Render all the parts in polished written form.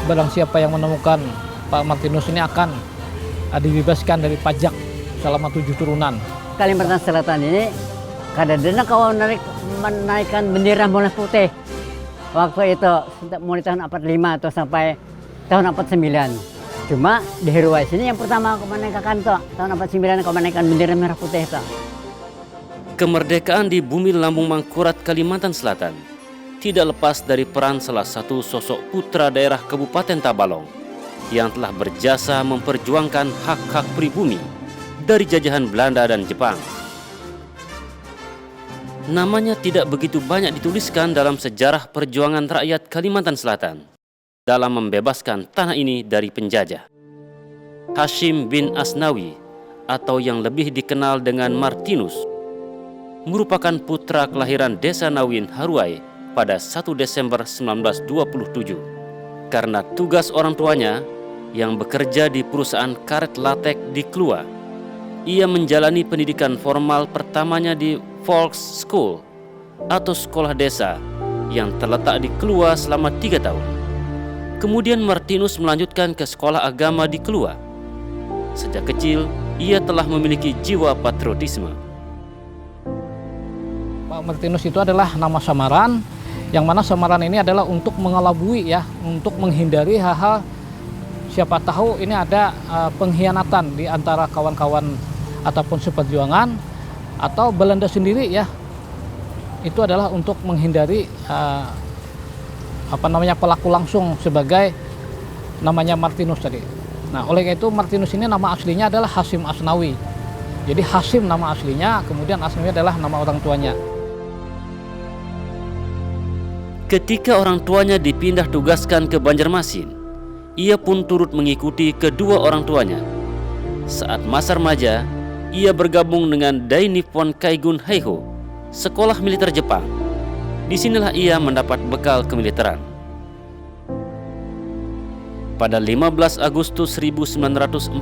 barang siapa yang menemukan Pak Martinus ini akan dibebaskan dari pajak selama 7 turunan. Kalimantan Selatan ini kadang-kadang kalau menaikkan bendera merah putih waktu itu mulai tahun 45 atau sampai tahun 49. Cuma di Heruwais ini yang pertama aku menaikkan tahun 49 aku menaikkan bendera merah putih itu. Kemerdekaan di bumi Lambung Mangkurat, Kalimantan Selatan tidak lepas dari peran salah satu sosok putra daerah Kabupaten Tabalong yang telah berjasa memperjuangkan hak-hak pribumi dari jajahan Belanda dan Jepang. Namanya tidak begitu banyak dituliskan dalam sejarah perjuangan rakyat Kalimantan Selatan dalam membebaskan tanah ini dari penjajah. Hashim bin Asnawi atau yang lebih dikenal dengan Martinus merupakan putra kelahiran Desa Nawin, Haruai pada 1 Desember 1927. Karena tugas orang tuanya yang bekerja di perusahaan karet latek di Klua, ia menjalani pendidikan formal pertamanya di Volks School atau sekolah desa yang terletak di Klua selama 3 tahun. Kemudian Martinus melanjutkan ke sekolah agama di Klua. Sejak kecil, ia telah memiliki jiwa patriotisme. Pak Martinus itu adalah nama samaran, yang mana samaran ini adalah untuk mengelabui ya, untuk menghindari hal-hal siapa tahu ini ada pengkhianatan di antara kawan-kawan ataupun seperjuangan atau Belanda sendiri ya. Itu adalah untuk menghindari pelaku langsung sebagai namanya Martinus tadi. Nah, oleh itu Martinus ini nama aslinya adalah Hashim Asnawi. Jadi Hashim nama aslinya, kemudian Asnawi adalah nama orang tuanya. Ketika orang tuanya dipindah tugaskan ke Banjarmasin, ia pun turut mengikuti kedua orang tuanya. Saat masa remaja, ia bergabung dengan Dai Nippon Kaigun Heiho, sekolah militer Jepang. Disinilah ia mendapat bekal kemiliteran. Pada 15 Agustus 1945,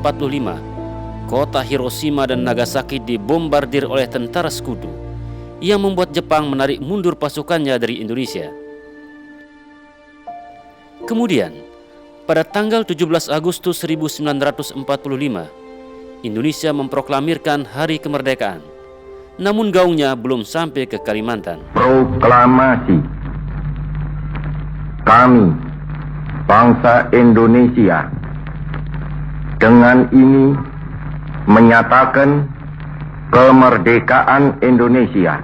kota Hiroshima dan Nagasaki dibombardir oleh tentara sekutu yang membuat Jepang menarik mundur pasukannya dari Indonesia. Kemudian, pada tanggal 17 Agustus 1945, Indonesia memproklamirkan Hari Kemerdekaan. Namun gaungnya belum sampai ke Kalimantan. Proklamasi. Kami, bangsa Indonesia, dengan ini menyatakan kemerdekaan Indonesia.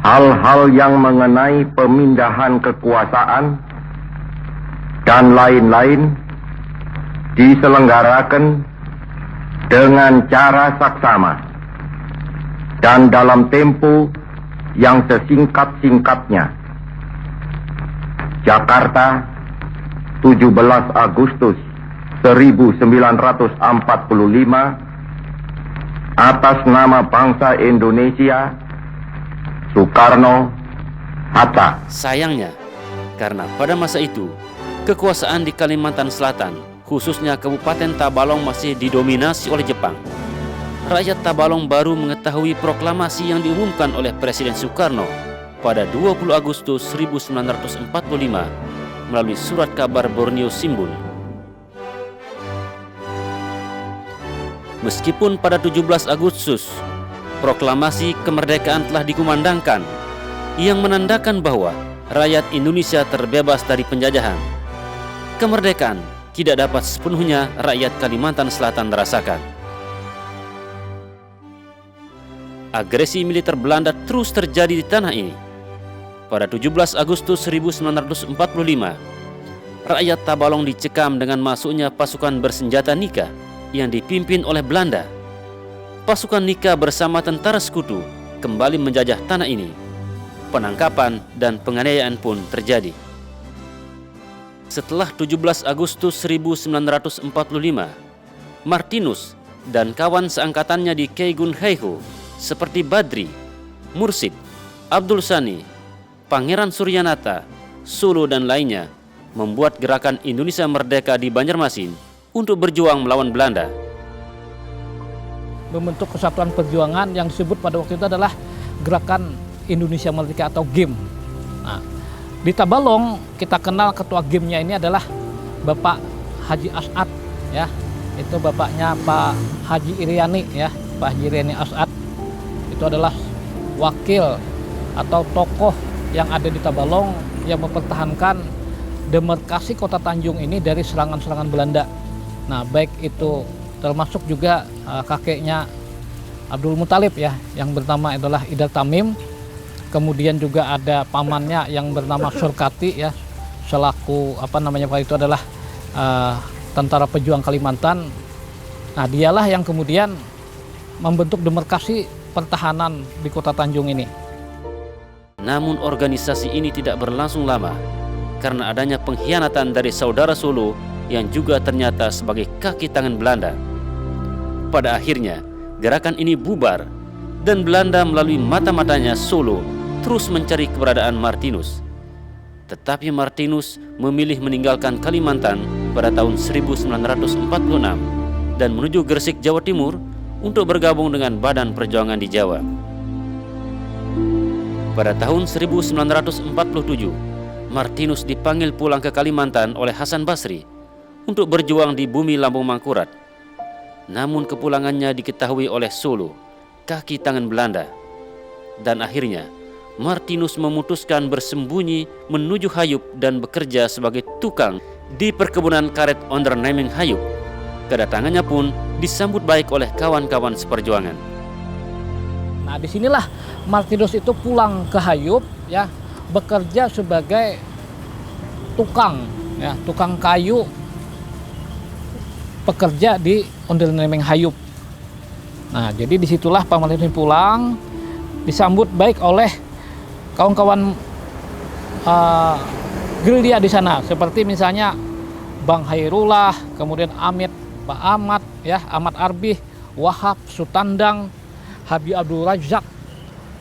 Hal-hal yang mengenai pemindahan kekuasaan dan lain-lain diselenggarakan dengan cara saksama dan dalam tempo yang sesingkat-singkatnya. Jakarta, 17 Agustus 1945, atas nama bangsa Indonesia, Soekarno, Hatta. Sayangnya, karena pada masa itu kekuasaan di Kalimantan Selatan, khususnya Kabupaten Tabalong, masih didominasi oleh Jepang. Rakyat Tabalong baru mengetahui proklamasi yang diumumkan oleh Presiden Soekarno pada 20 Agustus 1945 melalui surat kabar Borneo Simbun. Meskipun pada 17 Agustus proklamasi kemerdekaan telah dikumandangkan yang menandakan bahwa rakyat Indonesia terbebas dari penjajahan, kemerdekaan tidak dapat sepenuhnya rakyat Kalimantan Selatan rasakan. Agresi militer Belanda terus terjadi di tanah ini. Pada 17 Agustus 1945, rakyat Tabalong dicekam dengan masuknya pasukan bersenjata Nika yang dipimpin oleh Belanda. Pasukan Nika bersama tentara sekutu kembali menjajah tanah ini. Penangkapan dan penganiayaan pun terjadi. Setelah 17 Agustus 1945, Martinus dan kawan seangkatannya di Kaigun Heiho seperti Badri, Mursid, Abdul Sani, Pangeran Suryanata, Solo dan lainnya membuat gerakan Indonesia Merdeka di Banjarmasin untuk berjuang melawan Belanda. Membentuk kesatuan perjuangan yang disebut pada waktu itu adalah Gerakan Indonesia Merdeka atau GIM. Nah, Di Tabalong kita kenal ketua GIM-nya ini adalah Bapak Haji As'ad ya. Itu bapaknya Pak Haji Iriani ya, Pak Haji Iriani As'ad. Itu adalah wakil atau tokoh yang ada di Tabalong yang mempertahankan demarkasi Kota Tanjung ini dari serangan-serangan Belanda. Nah, baik itu termasuk juga kakeknya Abdul Muthalib ya, yang bernama adalah Idar Tamim. Kemudian juga ada pamannya yang bernama Surkati ya, selaku Pak itu adalah tentara pejuang Kalimantan. Nah, dialah yang kemudian membentuk demarkasi pertahanan di Kota Tanjung ini. Namun organisasi ini tidak berlangsung lama karena adanya pengkhianatan dari saudara Solo yang juga ternyata sebagai kaki tangan Belanda. Pada akhirnya, gerakan ini bubar dan Belanda melalui mata-matanya Solo terus mencari keberadaan Martinus. Tetapi Martinus memilih meninggalkan Kalimantan pada tahun 1946 dan menuju Gresik, Jawa Timur untuk bergabung dengan Badan Perjuangan di Jawa. Pada tahun 1947, Martinus dipanggil pulang ke Kalimantan oleh Hasan Basri untuk berjuang di bumi Lambung Mangkurat. Namun kepulangannya diketahui oleh Solo, kaki tangan Belanda. Dan akhirnya Martinus memutuskan bersembunyi menuju Hayup dan bekerja sebagai tukang di perkebunan karet Ondernaming Hayup. Kedatangannya pun disambut baik oleh kawan-kawan seperjuangan. Nah, disinilah Martinus itu pulang ke Hayup ya, bekerja sebagai tukang ya, tukang kayu, pekerja di Ondernaming Hayup. Nah, jadi disitulah Pak Martinus pulang, disambut baik oleh kawan-kawan gerilya di sana, seperti misalnya Bang Hairullah, kemudian Pak Ahmad ya, Ahmad Arbih, Wahab, Sutandang, Habib Abdul Razak,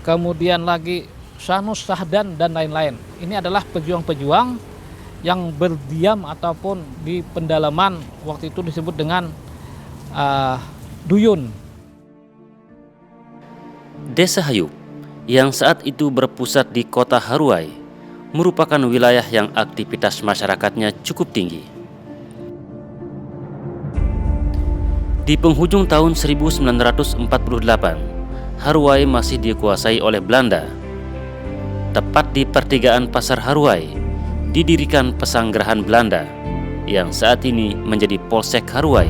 kemudian lagi Sanus Sahdan dan lain-lain. Ini adalah pejuang-pejuang yang berdiam ataupun di pendalaman, waktu itu disebut dengan Duyun. Desa Hayup yang saat itu berpusat di kota Haruai merupakan wilayah yang aktivitas masyarakatnya cukup tinggi. Di penghujung tahun 1948, Haruai masih dikuasai oleh Belanda. Tepat di pertigaan Pasar Haruai, didirikan Pesanggerahan Belanda yang saat ini menjadi Polsek Haruai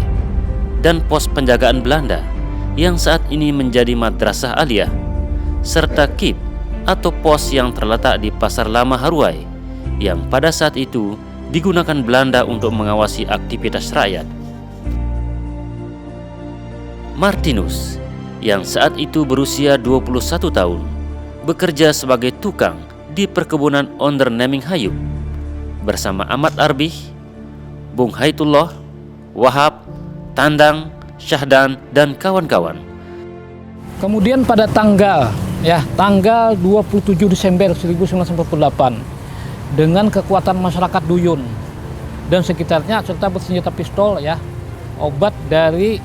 dan pos penjagaan Belanda yang saat ini menjadi Madrasah Aliyah, serta KIP atau pos yang terletak di Pasar Lama Haruai yang pada saat itu digunakan Belanda untuk mengawasi aktivitas rakyat. Martinus yang saat itu berusia 21 tahun bekerja sebagai tukang di perkebunan Ondernaming Hayup bersama Ahmad Arbih, Bung Haitullah, Wahab, Tandang, Syahdan dan kawan-kawan. Kemudian pada tanggal 27 Desember 1948 dengan kekuatan masyarakat Duyun dan sekitarnya serta bersenjata pistol ya, obat dari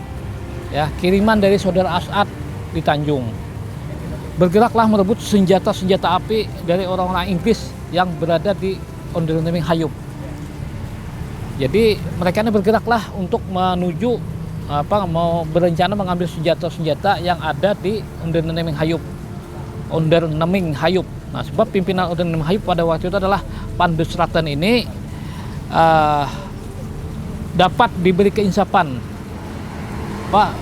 kiriman dari saudara As'ad di Tanjung, bergeraklah merebut senjata-senjata api dari orang-orang Inggris yang berada di Ondernaming Hayup. Jadi mereka ini bergeraklah untuk menuju mau berencana mengambil senjata-senjata yang ada di Ondernaming Hayup. Nah, sebab pimpinan Ondernaming Hayup pada waktu itu adalah Pandes Raten ini dapat diberi keinsapan. Pak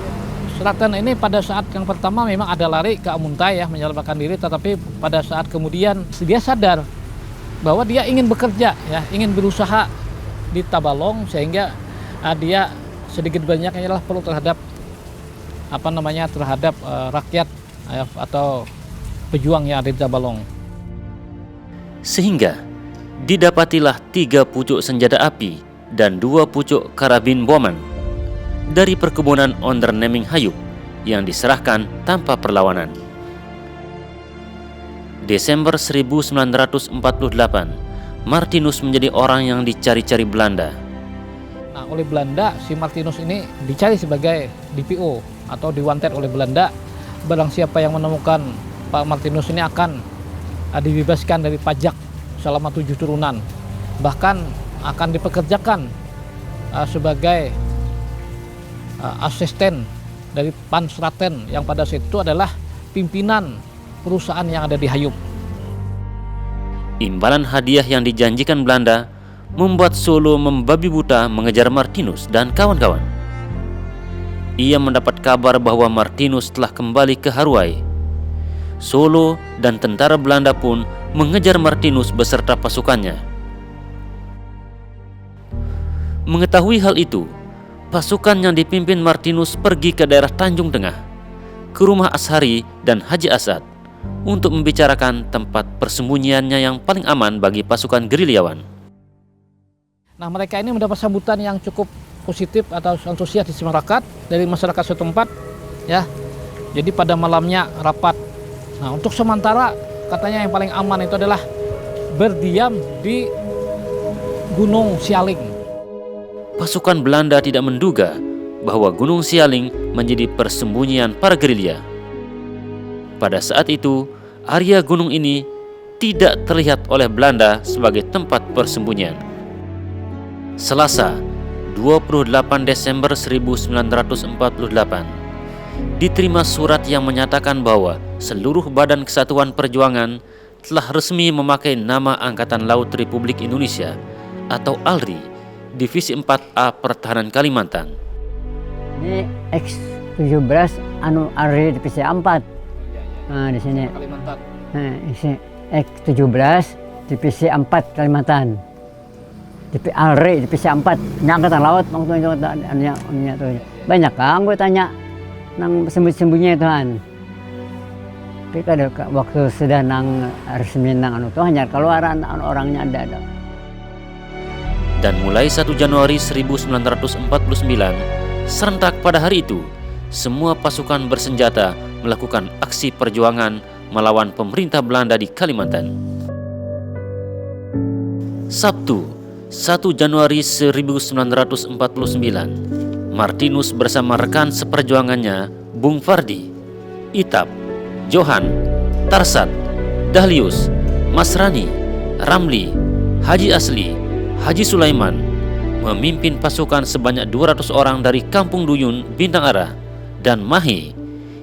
Raten ini pada saat yang pertama memang ada lari ke Amuntai ya, menyelamatkan diri, tetapi pada saat kemudian dia sadar bahwa dia ingin bekerja ya, ingin berusaha di Tabalong, sehingga dia sedikit banyaknya adalah perlu terhadap terhadap rakyat atau pejuang yang ada di Tabalong. Sehingga didapatilah 3 pucuk senjata api dan 2 pucuk karabin Bowman dari perkebunan Ondernaming Hayup yang diserahkan tanpa perlawanan. Desember 1948, Martinus menjadi orang yang dicari-cari Belanda. Nah, oleh Belanda si Martinus ini dicari sebagai DPO atau diwanted oleh Belanda. Barang siapa yang menemukan Pak Martinus ini akan dibebaskan dari pajak selama 7 turunan. Bahkan akan dipekerjakan sebagai asisten dari Pansraten yang pada saat itu adalah pimpinan perusahaan yang ada di Hayub. Imbalan hadiah yang dijanjikan Belanda membuat Solo membabi buta mengejar Martinus dan kawan-kawan. Ia mendapat kabar bahwa Martinus telah kembali ke Haruai. Solo dan tentara Belanda pun mengejar Martinus beserta pasukannya. Mengetahui hal itu, pasukan yang dipimpin Martinus pergi ke daerah Tanjung Tengah, ke rumah Ashari dan Haji Asad untuk membicarakan tempat persembunyiannya yang paling aman bagi pasukan gerilyawan. Nah, mereka ini mendapat sambutan yang cukup positif atau antusias di masyarakat dari masyarakat setempat, ya. Jadi pada malamnya rapat. Nah, untuk sementara katanya yang paling aman itu adalah berdiam di Gunung Sialing. Pasukan Belanda tidak menduga bahwa Gunung Sialing menjadi persembunyian para gerilya. Pada saat itu, area gunung ini tidak terlihat oleh Belanda sebagai tempat persembunyian. Selasa, 28 Desember 1948, diterima surat yang menyatakan bahwa seluruh Badan Kesatuan Perjuangan telah resmi memakai nama Angkatan Laut Republik Indonesia atau ALRI, Divisi 4A Pertahanan Kalimantan. Ini X-17 ALRI Divisi 4. Nah, di sini. Kalimantan. Nah, X-17 Divisi 4 Kalimantan. ALRI Divisi 4. Ini Angkatan Laut waktu banyak kan gue tanya nang sembunyi-sembunyi Tuhan. Tapi kada waktu sudah nang resmi nang tuh hanya keluaran orangnya ada. Dan mulai 1 Januari 1949, serentak pada hari itu, semua pasukan bersenjata melakukan aksi perjuangan melawan pemerintah Belanda di Kalimantan. Sabtu, 1 Januari 1949, Martinus bersama rekan seperjuangannya, Bung Fardi, Itap, Johan, Tarsat, Dahlius, Masrani, Ramli, Haji Asli, Haji Sulaiman memimpin pasukan sebanyak 200 orang dari Kampung Duyun, Bintang Arah, dan Mahe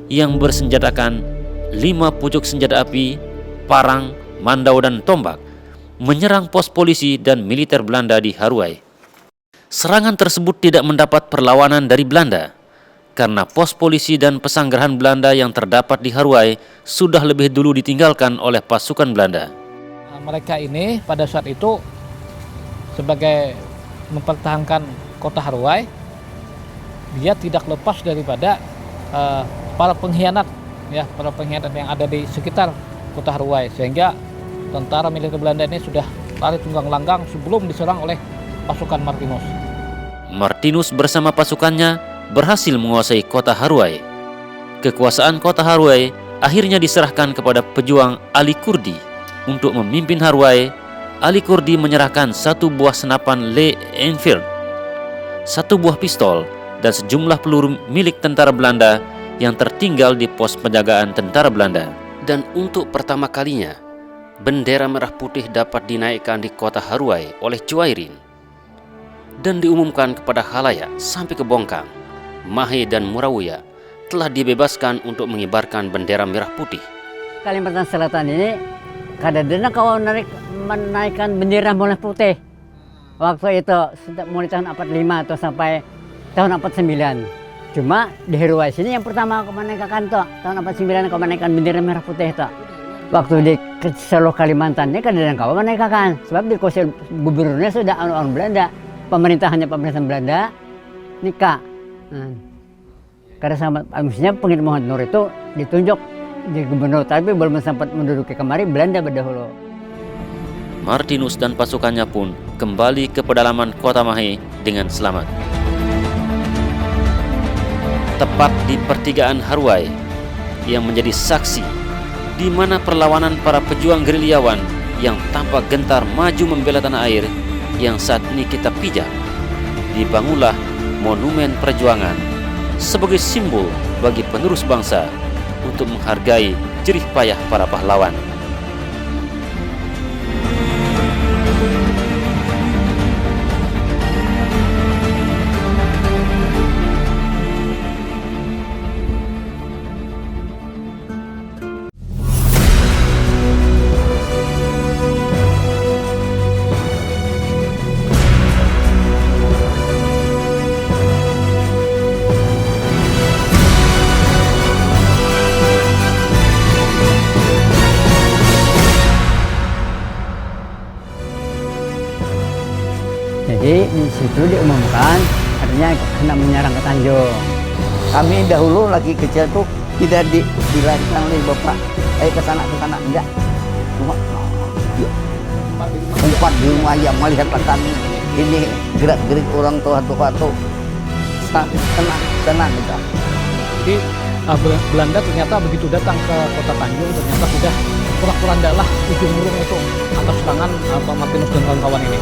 yang bersenjatakan 5 pucuk senjata api, parang, mandau, dan tombak menyerang pos polisi dan militer Belanda di Haruai. Serangan tersebut tidak mendapat perlawanan dari Belanda karena pos polisi dan pesanggerahan Belanda yang terdapat di Haruai sudah lebih dulu ditinggalkan oleh pasukan Belanda. Nah, mereka ini pada saat itu sebagai mempertahankan kota Haruai, dia tidak lepas daripada para pengkhianat, ya, para pengkhianat yang ada di sekitar kota Haruai, sehingga tentara militer Belanda ini sudah lari tunggang langgang sebelum diserang oleh pasukan Martinus. Martinus bersama pasukannya berhasil menguasai kota Haruai. Kekuasaan kota Haruai akhirnya diserahkan kepada pejuang Ali Kurdi. Untuk memimpin Haruai, Ali Kurdi menyerahkan 1 buah senapan Lee Enfield, 1 buah pistol, dan sejumlah peluru milik tentara Belanda yang tertinggal di pos penjagaan tentara Belanda. Dan untuk pertama kalinya, bendera merah putih dapat dinaikkan di kota Haruai oleh Cuairin dan diumumkan kepada khalayak sampai ke Bongkang, Mahe, dan Murawiyah telah dibebaskan untuk mengibarkan bendera merah putih. Kalimantan Selatan ini kadang-kadang kalau menaikkan bendera merah putih. Waktu itu mulai tahun 45 atau sampai tahun 49. Cuma di Haruai sini yang pertama aku menaikkan tuh tahun 49 aku menaikkan bendera merah putih itu. Waktu di seluruh Kalimantan ini kadang-kadang kau menaikkan, sebab di kursi gubernurnya sudah orang Belanda, pemerintahannya pemerintah Belanda nikah. Karena sama maksudnya Pengit Muhammad Nur itu ditunjuk di gubernur, tapi belum sempat menduduki kemari Belanda berdahulu. Martinus dan pasukannya pun kembali ke pedalaman kota Mahe dengan selamat. Tepat di pertigaan Haruai yang menjadi saksi di mana perlawanan para pejuang gerilyawan yang tanpa gentar maju membela tanah air yang saat ini kita pijak, dibangunlah monumen perjuangan sebagai simbol bagi penerus bangsa untuk menghargai jerih payah para pahlawan. di situ diumumkan artinya hendak menyerang ke Tanjung. Kami dahulu lagi kecil tuh tidak dibilangkan oleh bapak, ayo ke sana enggak. Cuma umpat di rumah aja melihat kami ini gerak-gerik orang tua tuh tenang kita. Jadi Belanda ternyata begitu datang ke kota Tanjung ternyata sudah pura-pura ndalah ujung murung itu atas tangan Pak Martinus dan kawan-kawan ini.